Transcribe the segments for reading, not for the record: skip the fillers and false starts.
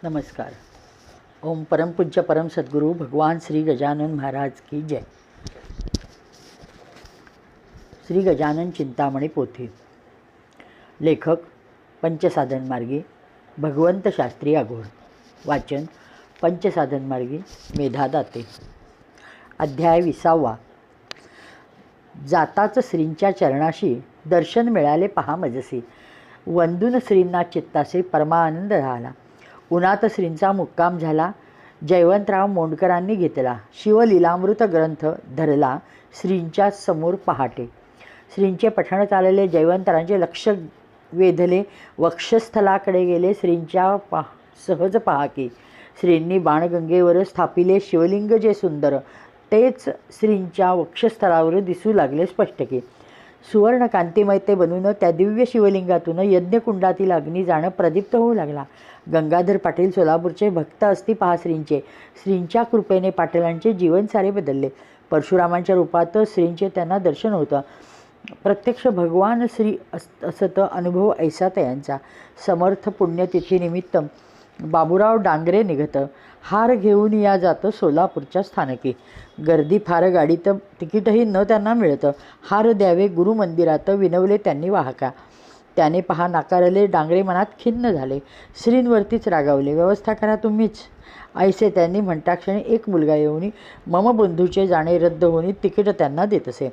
नमस्कार. ओम परमपूज्य परम सद्गुरू भगवान श्री गजानन महाराज की जय. श्री गजानन चिंतामणी पोथी. लेखक पंचसाधन मार्गी भगवंत शास्त्री आघोळ. वाचन पंचसाधन मार्गी मेधा दाते. अध्याय 20. जाताच श्रींच्या चरणाशी दर्शन मिळाले पहा मजसी. वंदून श्रींना चित्तासे परमानंद झाला. उन्हात श्रींचा मुक्काम झाला. जयवंतराव मोंडकरांनी घेतला. शिवलीलामृत ग्रंथ धरला श्रींच्या समोर पहाटे. श्रींचे पठण चालले. जयवंतरांचे लक्ष वेधले. वक्षस्थलाकडे गेले. श्रींच्या सहज पहा की श्रींनी बाणगंगेवर स्थापिले शिवलिंग जे सुंदर तेच श्रींच्या वक्षस्थलावर दिसू लागले स्पष्ट की. सुवर्ण कांतिमय ते बनून त्या दिव्य शिवलिंगातून यज्ञकुंडातील अग्नी जाणं प्रदीप्त होऊ लागला. गंगाधर पाटील सोलापूरचे भक्त असती पहा श्रींचे. श्रींच्या कृपेने पाटीलांचे जीवन सारे बदलले. परशुरामांच्या रूपात श्रींचे त्यांना दर्शन होतं. प्रत्यक्ष भगवान श्री असत अनुभव ऐसा त्यांचा. समर्थ पुण्यतिथीनिमित्त बाबूराव डांगरे निघत. हार घेऊन या जातं सोलापूरच्या स्थानकी. गर्दी फार. गाडीत तिकीटही न त्यांना मिळतं. हार द्यावे गुरुमंदिरात विनवले त्यांनी वाहका. त्याने पहा नाकारले. डांगरे मनात खिन्न झाले. श्रींवरतीच रागावले. व्यवस्था करा तुम्हीच ऐसे त्यांनी म्हणताक्षणी एक मुलगा येऊन मम बंधूचे जाणे रद्द होऊन तिकीट त्यांना देत असे.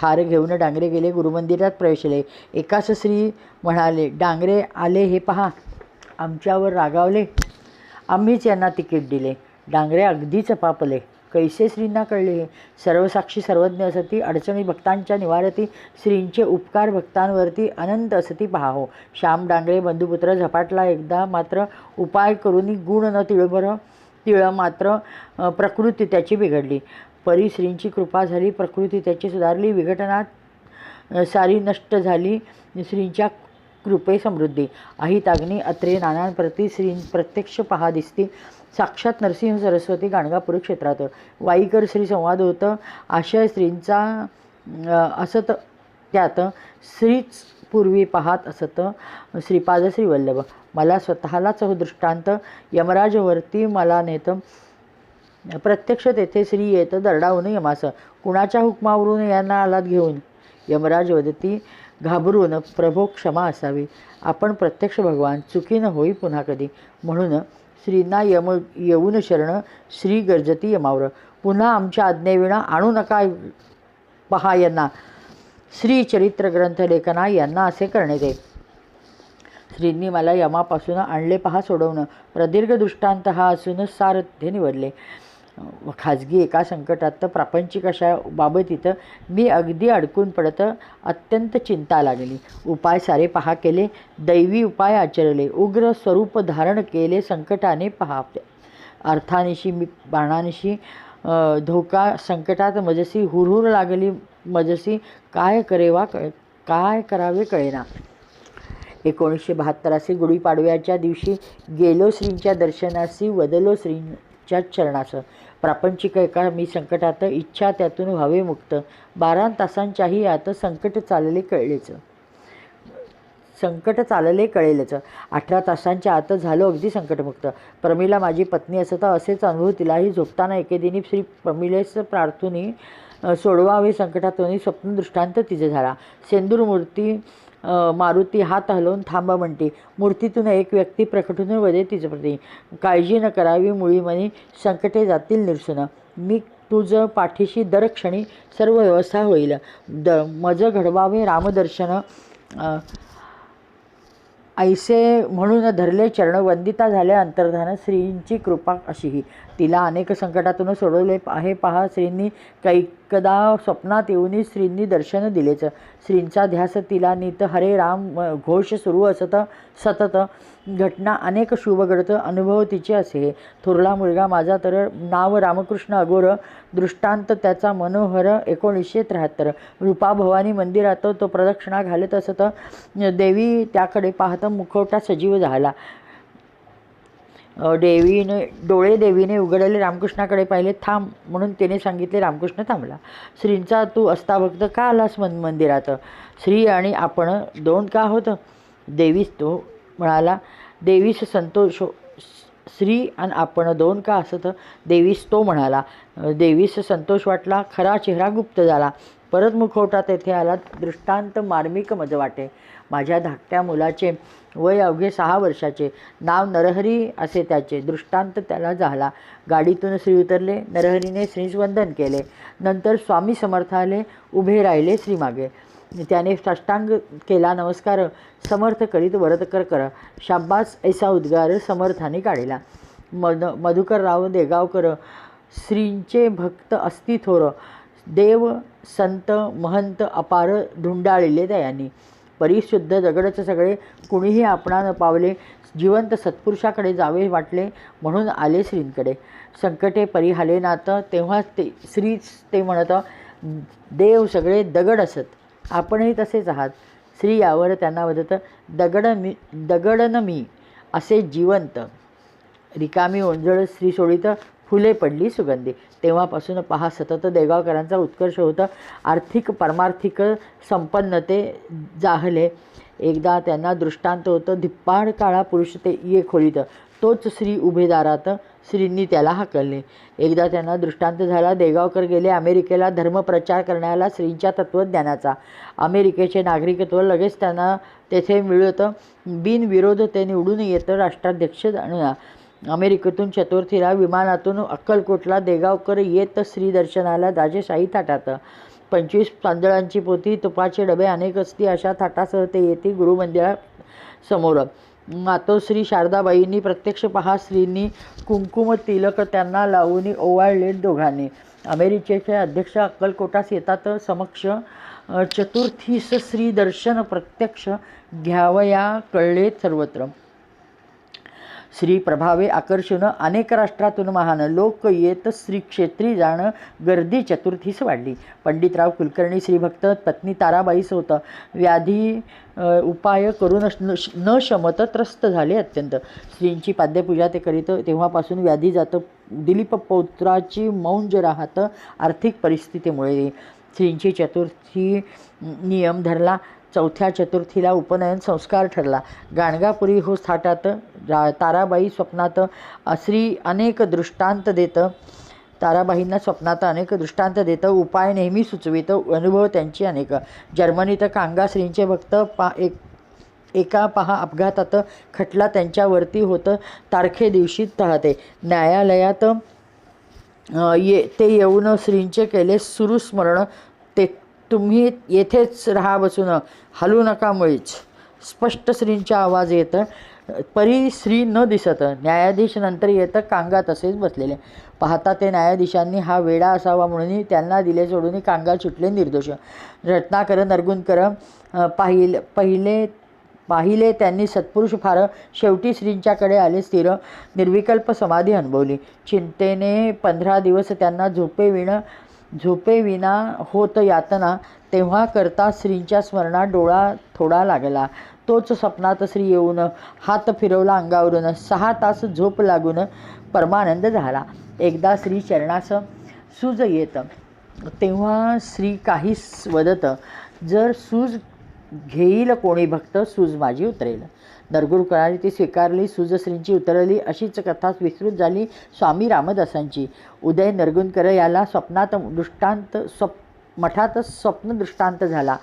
हार घेऊन डांगरे गेले. गुरुमंदिरात प्रवेशले. एकाच श्री म्हणाले, डांगरे आले हे पहा. आमच्यावर रागावले. आम्हीच यांना तिकीट दिले. डांगरे अगदीच पापले. कैसे श्रींना कळले हे. सर्वसाक्षी सर्वज्ञ असती. अडचणी भक्तांच्या निवारती. श्रींचे उपकार भक्तांवरती अनंत असती पहा हो. श्याम डांगरे बंधुपुत्र झपाटला. एकदा मात्र उपाय करून गुण न तिळ मात्र प्रकृती त्याची बिघडली. परी श्रींची कृपा झाली. प्रकृती त्याची सुधारली. विघटनात सारी नष्ट झाली. श्रींच्या कृपे समृद्धी. अहिताग्नी अत्रे नानांप्रती श्री प्रत्यक्ष पहा दिसती. साक्षात नरसिंह सरस्वती गाणगापूर क्षेत्रात. वाईकर श्री संवाद होतं. आशय श्रींचा असत त्यात. श्रीच पूर्वी पाहात असत श्रीपाद श्रीवल्लभ. मला स्वतःलाच हो दृष्टांत. यमराजवरती मला नेत. प्रत्यक्ष तेथे श्री येत दरडावून यमास. कुणाच्या हुकमावरून यांना आलात घेऊन. यमराज वदती घाबरून, प्रभो क्षमा असावी. आपण प्रत्यक्ष भगवान. चुकी न होई पुन्हा कधी. म्हणून श्रींना येऊन शरण. श्री गर्जती यमावर. पुन्हा आमच्या आज्ञेविना आणू नका पहा यांना. श्री चरित्र ग्रंथ लेखना यांना असे करणे ते. श्रींनी मला यमापासून आणले पहा सोडवणं. प्रदीर्घ दृष्टांत हा असून सारथ्य निवडले. खाजगी एका संकटात प्रापंचिक अशा बाबतीत मी अगदी अडकून पडत. अत्यंत चिंता लागली. उपाय सारे पहा केले. दैवी उपाय आचरले. उग्र स्वरूप धारण केले. संकटाने पहा अर्थानिशी मी बाणानिशी धोका. संकटात मजसी हुरहुर लागली मजसी. काय करावे कळेना. 1972 गुढीपाडव्याच्या दिवशी गेलो श्रींच्या दर्शनासी. वदलो श्रींच्या चरणास. प्रापंचिक एका मी संकटात. इच्छा त्यातून व्हावे मुक्त. 12 तासांच्याही आत संकट चालले कळेलच. 18 तासांच्या आत झालो अगदी संकटमुक्त. प्रमिला माझी पत्नी असत असेच अनुभव तिलाही. झोपताना एके दिनी श्री प्रमिलेस प्रार्थुनी सोडवावे संकटातून. स्वप्न दृष्टांत तिचे झाला. सेंदूर मूर्ती मारुती हात हलवून थांबा म्हणते. मूर्तीतून एक व्यक्ती प्रकटून वदे तिचं प्रती. काळजी न करावी मुळी मनी. संकटे जातील निरसून. मी तुझ पाठीशी दरक्षणी. सर्व व्यवस्था होईल. मज घडवावे रामदर्शन. ऐसे म्हणून धरले चरण. वंदिता झाल्या अंतर्धान. श्रींची कृपा अशीही. तिला अनेक संकटातून सोडवले आहे पहा श्रींनी. कैकदा स्वप्नात येऊन श्रींनी दर्शन दिलेच. श्रींचा ध्यास तिला नीत. हरे राम घोष सुरू असत सतत. घटना अनेक शुभ घडत. अनुभव तिचे असे हे. थोरला मुलगा माझा तर नाव रामकृष्ण अगोर. दृष्टांत त्याचा मनोहर. 1973. रूपा भवानी मंदिरात तो प्रदक्षिणा घालत असत. देवी त्याकडे पाहत मुखवटा सजीव झाला. डोळे देवीने उघडले. रामकृष्णाकडे पाहिले. थांब म्हणून तिने सांगितले. रामकृष्ण थांबला. श्रींचा तू असता भक्त का आलास मंदिरात. श्री आणि आपण दोन का होत. देवीस तो म्हणाला. देवीस श्री आणि आपण दोन का असत देवीस तो म्हणाला. देवीस संतोष वाटला, खरा चेहरा गुप्त झाला. परत मुखवटा तेथे आला. दृष्टांत मार्मिक मज वाटे. माझ्या धाकट्या मुलाचे वय अवघे 6 वर्षाचे. नाव नरहरी असे त्याचे. दृष्टांत त्याला झाला. गाडीतून श्री उतरले. नरहरीने श्रीस वंदन केले. नंतर स्वामी समर्थ आले. उभे राहिले श्रीमागे. त्याने साष्टांग केला नमस्कार. समर्थ करीत वरद कर. शाब्बास ऐसा उद्गार समर्थाने काढला. मधुकरराव देगावकर श्रींचे भक्त असती थोर. देव संत महंत अपार धुंडाळिले दयांनी. परिशुद्ध दगडच सगळे. कुणीही आपणा न पावले. जिवंत सत्पुरुषाकडे जावे वाटले म्हणून आले श्रींकडे. संकटे परिहाले नात. तेव्हा श्री ते म्हणत, देव सगळे दगड असत, आपणही तसेच आहात. श्री यावर त्यांना वदत, दगडन मी असे जिवंत. रिकामी ओंजळ श्री सोडित फुले पडली सुगंधी. तेव्हापासून पहा सतत देगावकरांचा उत्कर्ष होता. आर्थिक परमार्थिक संपन्नते जाहले. एकदा त्यांना दृष्टांत होतं. धिप्पाड काळा पुरुष ते ये खोलीत. तोच श्री उभे दारात. श्रींनी त्याला हाकलले. एकदा त्यांना दृष्टांत झाला. देगावकर गेले अमेरिकेला धर्मप्रचार करण्याला श्रींच्या तत्त्वज्ञानाचा. अमेरिकेचे नागरिकत्व लगेच त्यांना तेथे मिळतं. बिनविरोध ते निवडून येतं राष्ट्राध्यक्ष. अमेरिकेतून चतुर्थीला विमानातून अक्कलकोटला देगावकर येत श्री दर्शनाला राजेशाही थाटात. 25 तांदळांची पोती, तुपाचे डबे अनेक असती अशा थाटासह ते येते गुरुमंदिरासमोर. मातोश्री शारदाबाईंनी प्रत्यक्ष पहा श्रींनी कुंकुम तिलक त्यांना लावून ओवाळले दोघांनी. अमेरिकेचे अध्यक्ष अक्कलकोटास येतात. समक्ष चतुर्थीस श्री दर्शन प्रत्यक्ष घ्यावया कळले सर्वत्र. श्री प्रभावे आकर्षण अनेक राष्ट्रातून महान. लोक येत श्री क्षेत्री जाण गर्दी चतुर्थीस वाढली. पंडितराव कुलकर्णी श्रीभक्त पत्नी ताराबाईस होतं. व्याधी उपाय करून न शमत त्रस्त झाले अत्यंत. श्रींची पाद्यपूजा ते करीत. तेव्हापासून व्याधी जातं. दिलीप पौत्राची मौंज राहत आर्थिक परिस्थितीमुळे. श्रींची चतुर्थी नियम धरला. चौथ्या चतुर्थीला उपनयन संस्कार ठरला. गाणगापुरी हो थाटात. ताराबाई स्वप्नात श्री अनेक दृष्टांत देत. ताराबाईंना स्वप्नात अनेक दृष्टांत देतं. उपाय नेहमी सुचवित. अनुभव त्यांची अनेक. जर्मनीत कांगा श्रींचे भक्त एका पहा अपघातात खटला त्यांच्यावरती होतं. तारखे दिवशी तळते. न्यायालयात ते येऊन श्रींचे केले सुरू स्मरण. ते तुम्ही येथेच राहा बसून, हलू नका मुळीच. स्पष्ट श्रींचा आवाज येतं. परी श्री न दिसत. न्यायाधीश नंतर येतं. कांगा तसेच बसलेले. पाहता ते न्यायाधीशांनी हा वेडा असावा म्हणून त्यांना दिले सोडून कांगा सुटले निर्दोष. रत्नाकर नरगुंदकर पाहिले त्यांनी सत्पुरुष फार. शेवटी श्रींच्याकडे आले स्थिर. निर्विकल्प समाधी अनुभवली. चिंतेने 15 दिवस त्यांना झोपेविना होत यातना. तेव्हा करता श्रींच्या स्मरणात डोळा थोडा लागला. तोच स्वप्नात श्री येऊन हात फिरवला अंगावरून. 6 तास झोप लागून परमानंद झाला. एकदा श्री चरणास सूज येत. तेव्हा श्री काहीच वदत, जर सूज घेईल कोणी भक्त, सूज माझी उतरेल. नरगुंदकरांनी ती स्वीकारली. सूज श्रींची उतरली. अशीच कथा विस्तृत झाली स्वामी रामदासांची. उदय नरगुंदकर याला स्वप्नात मठात स्वप्न दृष्टांत झाला.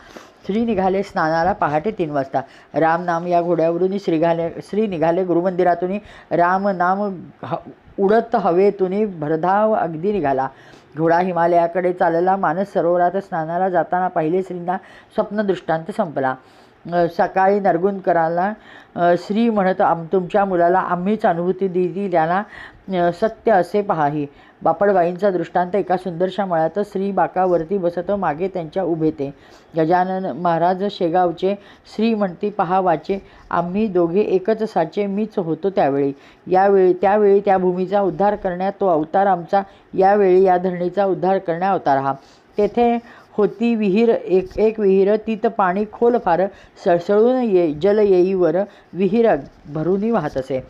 श्री निघाले स्नानाला पहाटे 3 वाजता. राम नाम या घोड्यावरून श्री निघाले गुरुमंदिरातून. राम नाम उडत हवेतून भरधाव अगदी निघाला. घोडा हिमालयाकडे चालला. मानस सरोवरात स्नानाला जाताना पहिले श्रींना स्वप्न दृष्टांत संपला. सकाळी नरगुंदकरांना श्री म्हणत, तुमच्या मुलाला आम्हीच अनुभूती दिली, त्याला सत्य असे पहाही. बापडबाईंचा दृष्टांत. एका सुंदरशा मळ्यात श्री बाकावरती बसत. मागे त्यांच्या उभे ते गजानन महाराज शेगावचे. श्री म्हणती पहा वाचे, आम्ही दोघे एकच साचे. मीच होतो त्यावेळी त्या भूमीचा उद्धार करण्यात तो अवतार आमचा. यावेळी या धरणीचा उद्धार करण्या अवतार हा. तेथे होती विहीर, एक विहीर. तीत पाणी खोल फार. सळसळून जल येईवर विहीर भरूनी वाहत असे.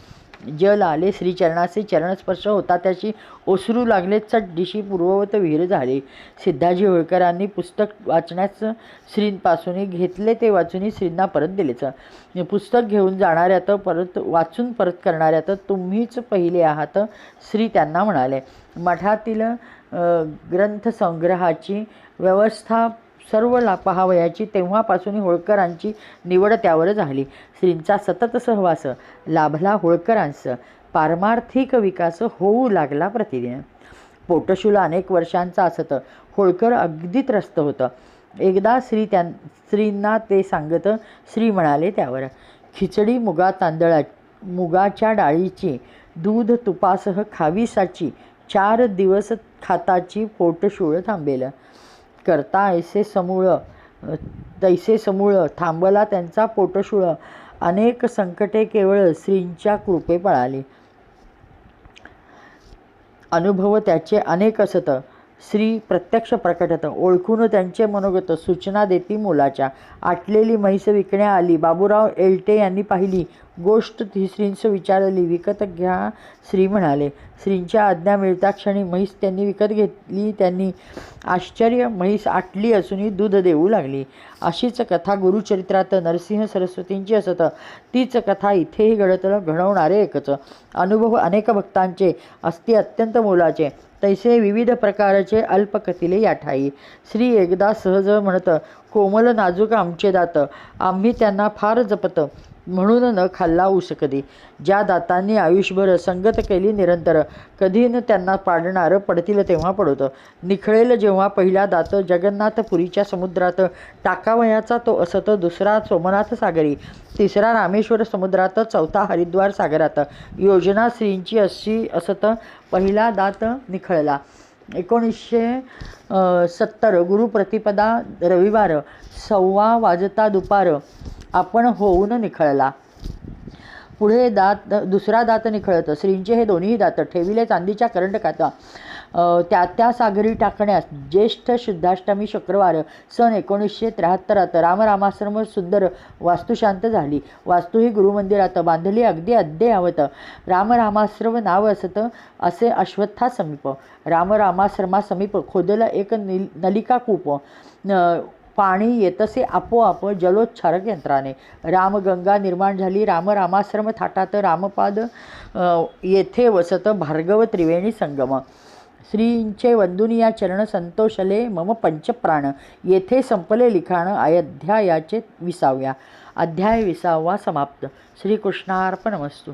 जल आले श्रीचरणाचे चरणस्पर्श होता त्याची ओसरू लागले चट दिशी पूर्ववत विहीर झाले. सिद्धाजी होळकरांनी पुस्तक वाचण्यास श्रींपासून घेतले ते वाचून श्रींना परत दिलेच. पुस्तक घेऊन जाणाऱ्यात वाचून परत करणाऱ्यात तुम्हीच पहिले आहात श्री त्यांना म्हणाले. मठातील ग्रंथसंग्रहाची व्यवस्था सर्व पाहावयाची तेव्हापासून होळकरांची निवड त्यावर झाली. श्रींचा सतत सहवास लाभला होळकरांस. पारमार्थिक विकास होऊ लागला प्रतिदिन. पोटशूल अनेक वर्षांचा असत. होळकर अगदी त्रस्त होतं. एकदा श्रींना ते सांगत श्री म्हणाले त्यावर, खिचडी मुगाच्या डाळीची दूध तुपासह खावीसाची 4 दिवस खाताची पोटशूळ थांबेल. करता तैसे समूळ थांबला त्यांचा पोटशूळ. अनेक संकटे केवळ श्रींच्या कृपे पळाली. अनुभव त्याचे अनेक असत. श्री प्रत्यक्ष प्रकटत. ओळखून त्यांचे मनोगत सूचना देती मोलाच्या. आटलेली म्हैस विकण्या आली. बाबूराव एलटे यांनी पाहिली. गोष्ट श्रींस विचारली. विकत घ्या श्री म्हणाले. श्रींच्या आज्ञा मिळता क्षणी म्हैस त्यांनी विकत घेतली. त्यांनी आश्चर्य, म्हैस आटली असूनही दूध देऊ लागली. अशीच कथा गुरुचरित्रात नरसिंह सरस्वतींची असत. तीच कथा इथेही घडवणारे एकच. अनुभव अनेक भक्तांचे असते अत्यंत मोलाचे. तैसे विविध प्रकारचे अल्पकथिले या ठाई. श्री एकदा सहज म्हणत, कोमल नाजूक आमचे दात, आम्ही त्यांना फार जपत, म्हणून न खाल्ला ऊस कधी. ज्या दातांनी आयुष्यभर संगत केली निरंतर, कधी न त्यांना पाडणार, पडतील तेव्हा पडत. निखळेल जेव्हा पहिला दात जगन्नाथपुरीच्या समुद्रात, टाकावयाचा तो असत. दुसरा सोमनाथ सागरी, तिसरा रामेश्वर समुद्रात, चौथा हरिद्वार सागरात. योजना श्रींची अशी असत. पहिला दात निखळला. 1970 गुरुप्रतिपदा रविवार 1:15 वाजता दुपार आपण होऊन निखळला. पुढे दुसरा दात निखळत. श्रींचे हे दोन्ही दात ठेविले चांदीच्या करंडकात. त्या सागरी टाकण्यास ज्येष्ठ शुद्धाष्टमी शुक्रवार सन 1973 रामरामाश्रम सुंदर वास्तुशांत झाली. वास्तू ही गुरुमंदिरात बांधली अगदी अद्ययावत. रामरामाश्रम नाव असत असे अश्वत्था समीप. रामरामाश्रमासमीप खोदलं एक नलिका कूप. पाणी येतसे आपोआप जलोच्छारक यंत्राने. रामगंगा निर्माण झाली. रामरामाश्रम थाटात रामपाद येथे वसत भार्गव त्रिवेणी संगम. श्रींचे वंदुनिया चरण संतोषले मम पंचप्राण. येथे संपले लिखाण अध्यायाचे 20व्या. अध्याय 20वा समाप्त. श्रीकृष्णार्पणमस्तु.